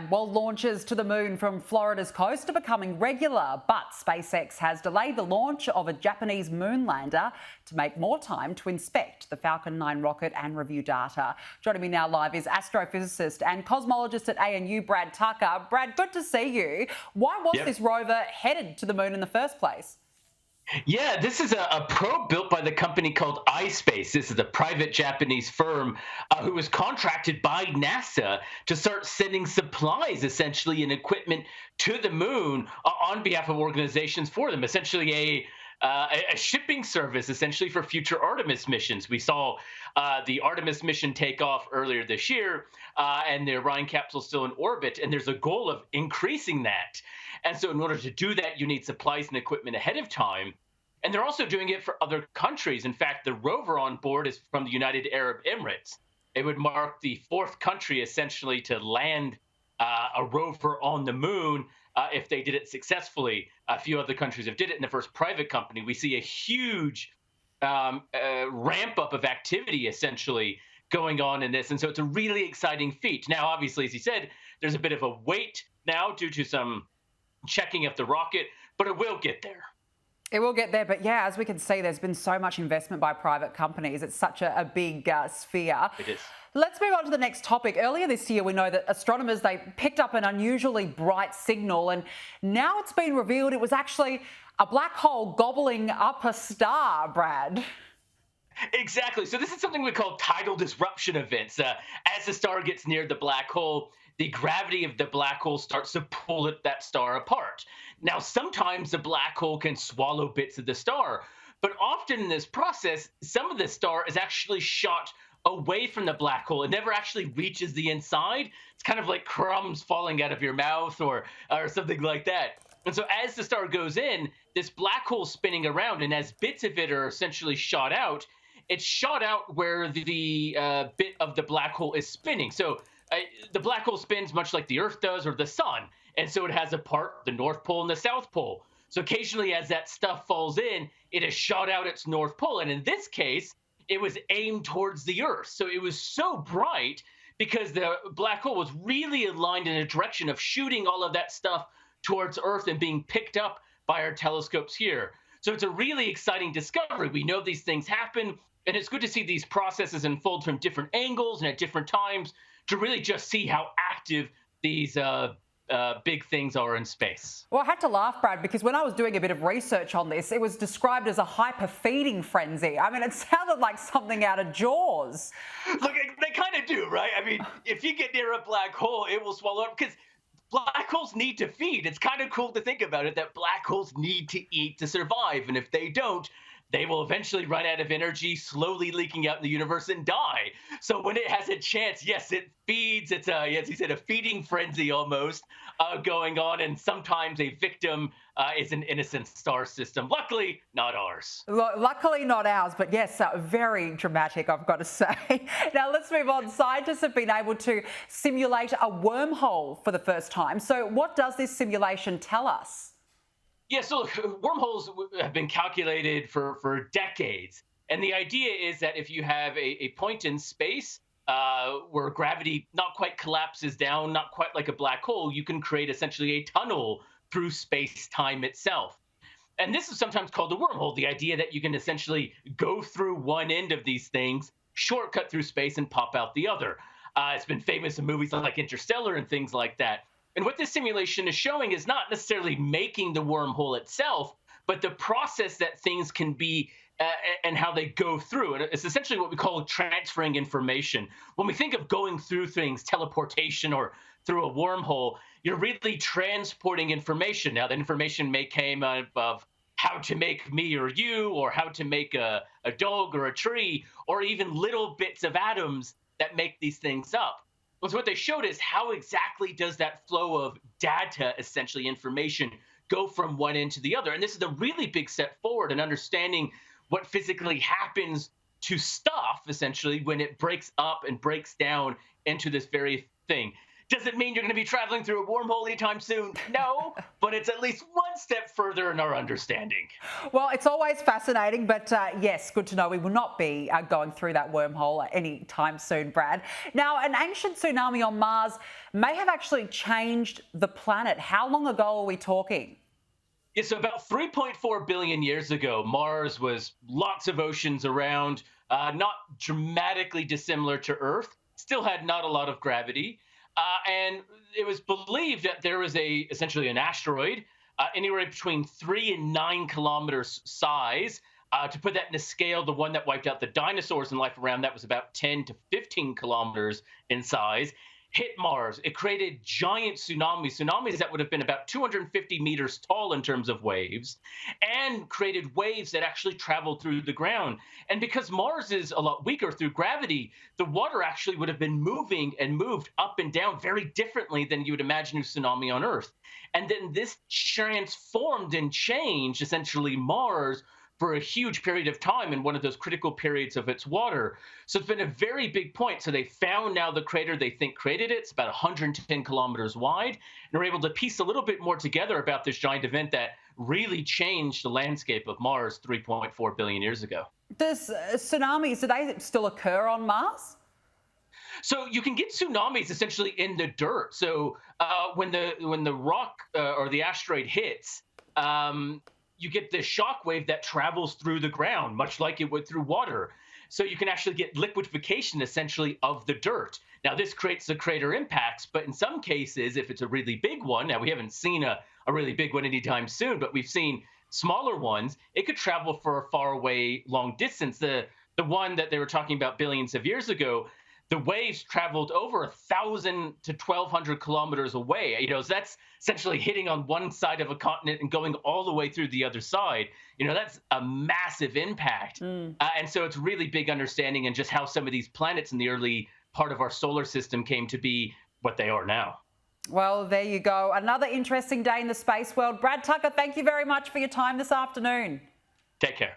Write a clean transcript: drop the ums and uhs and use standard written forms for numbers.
Brad, well, launches to the moon from Florida's coast are becoming regular, but SpaceX has delayed the launch of a Japanese moon lander to make more time to inspect the Falcon 9 rocket and review data. Joining me now live is astrophysicist and cosmologist at ANU, Brad Tucker. Brad, good to see you. Why was this rover headed to the moon in the first place? Yeah, this is a probe built by the company called iSpace. This is a private Japanese firm who was contracted by NASA to start sending supplies, essentially, and equipment to the moon on behalf of organizations for them. Essentially, a shipping service, essentially, for future Artemis missions. We saw the Artemis mission take off earlier this year, and the Orion capsule is still in orbit, and there's a goal of increasing that. And so in order to do that, you need supplies and equipment ahead of time. And they're also doing it for other countries. In fact, the rover on board is from the United Arab Emirates. It would mark the fourth country, essentially, to land a rover on the moon if they did it successfully. A few other countries have did it in the first private company. We see a huge ramp up of activity, essentially, going on in this. And so it's a really exciting feat. Now, obviously, as he said, there's a bit of a wait now due to some checking of the rocket, but it will get there. It will get there, but yeah, as we can see, there's been so much investment by private companies. It's such a big sphere. It is. Let's move on to the next topic. Earlier this year, we know that astronomers, they picked up an unusually bright signal, and now it's been revealed it was actually a black hole gobbling up a star, Brad. Exactly. So this is something we call tidal disruption events. As the star gets near the black hole, the gravity of the black hole starts to pull that star apart. Now, sometimes the black hole can swallow bits of the star, but often in this process, some of the star is actually shot away from the black hole. It never actually reaches the inside. It's kind of like crumbs falling out of your mouth or something like that. And so as the star goes in, this black hole spinning around, and as bits of it are essentially shot out, it's shot out where the bit of the black hole is spinning. So the black hole spins much like the Earth does or the sun. And so it has a part, the North Pole and the South Pole. So occasionally as that stuff falls in, it has shot out its North Pole. And in this case, it was aimed towards the Earth. So it was so bright because the black hole was really aligned in a direction of shooting all of that stuff towards Earth and being picked up by our telescopes here. So it's a really exciting discovery. We know these things happen, and it's good to see these processes unfold from different angles and at different times to really just see how active these big things are in space. Well, I had to laugh, Brad, because when I was doing a bit of research on this, it was described as a hyper-feeding frenzy. I mean, it sounded like something out of Jaws. Look, they kind of do, right? I mean, if you get near a black hole, it will swallow up because black holes need to feed. It's kind of cool to think about it, that black holes need to eat to survive. And if they don't, they will eventually run out of energy, slowly leaking out in the universe and die. So when it has a chance, yes, it feeds. It's as he said, a feeding frenzy almost going on. And sometimes a victim is an innocent star system. Luckily, not ours. Luckily not ours, but yes, very dramatic, I've got to say. Now let's move on. Scientists have been able to simulate a wormhole for the first time. So what does this simulation tell us? Yeah, so wormholes have been calculated for decades. And the idea is that if you have a point in space where gravity not quite collapses down, not quite like a black hole, you can create essentially a tunnel through space-time itself. And this is sometimes called a wormhole, the idea that you can essentially go through one end of these things, shortcut through space, and pop out the other. It's been famous in movies like Interstellar and things like that. And what this simulation is showing is not necessarily making the wormhole itself, but the process that things can be and how they go through. And it's essentially what we call transferring information. When we think of going through things, teleportation or through a wormhole, you're really transporting information. Now, the information may come of how to make me or you, or how to make a dog or a tree, or even little bits of atoms that make these things up. So what they showed is how exactly does that flow of data, essentially information, go from one end to the other. And this is a really big step forward in understanding what physically happens to stuff, essentially, when it breaks up and breaks down into this very thing. Does it mean you're going to be traveling through a wormhole anytime soon? No, but it's at least one step further in our understanding. Well, it's always fascinating, but yes, good to know we will not be going through that wormhole any time soon, Brad. Now, an ancient tsunami on Mars may have actually changed the planet. How long ago are we talking? Yeah, so about 3.4 billion years ago, Mars was lots of oceans around, not dramatically dissimilar to Earth, still had not a lot of gravity. And it was believed that there was essentially an asteroid anywhere between 3 and 9 kilometers size. To put that in a scale, the one that wiped out the dinosaurs and life around that was about 10 to 15 kilometers in size. Hit Mars. It created giant tsunamis that would have been about 250 meters tall in terms of waves, and created waves that actually traveled through the ground. And because Mars is a lot weaker through gravity, the water actually would have been moving and moved up and down very differently than you would imagine a tsunami on Earth. And then this transformed and changed essentially Mars for a huge period of time in one of those critical periods of its water. So it's been a very big point. So they found now the crater they think created it. It's about 110 kilometers wide. And are able to piece a little bit more together about this giant event that really changed the landscape of Mars 3.4 billion years ago. Does tsunamis, do they still occur on Mars? So you can get tsunamis essentially in the dirt. So when the rock or the asteroid hits, you get this shock wave that travels through the ground, much like it would through water. So you can actually get liquefaction essentially of the dirt. Now, this creates the crater impacts, but in some cases, if it's a really big one, now we haven't seen a really big one anytime soon, but we've seen smaller ones, it could travel for a far away long distance. The one that they were talking about billions of years ago, the waves traveled over 1,000 to 1,200 kilometers away. So that's essentially hitting on one side of a continent and going all the way through the other side. That's a massive impact. And so it's really big understanding in just how some of these planets in the early part of our solar system came to be what they are now. Well, there you go. Another interesting day in the space world. Brad Tucker, thank you very much for your time this afternoon. Take care.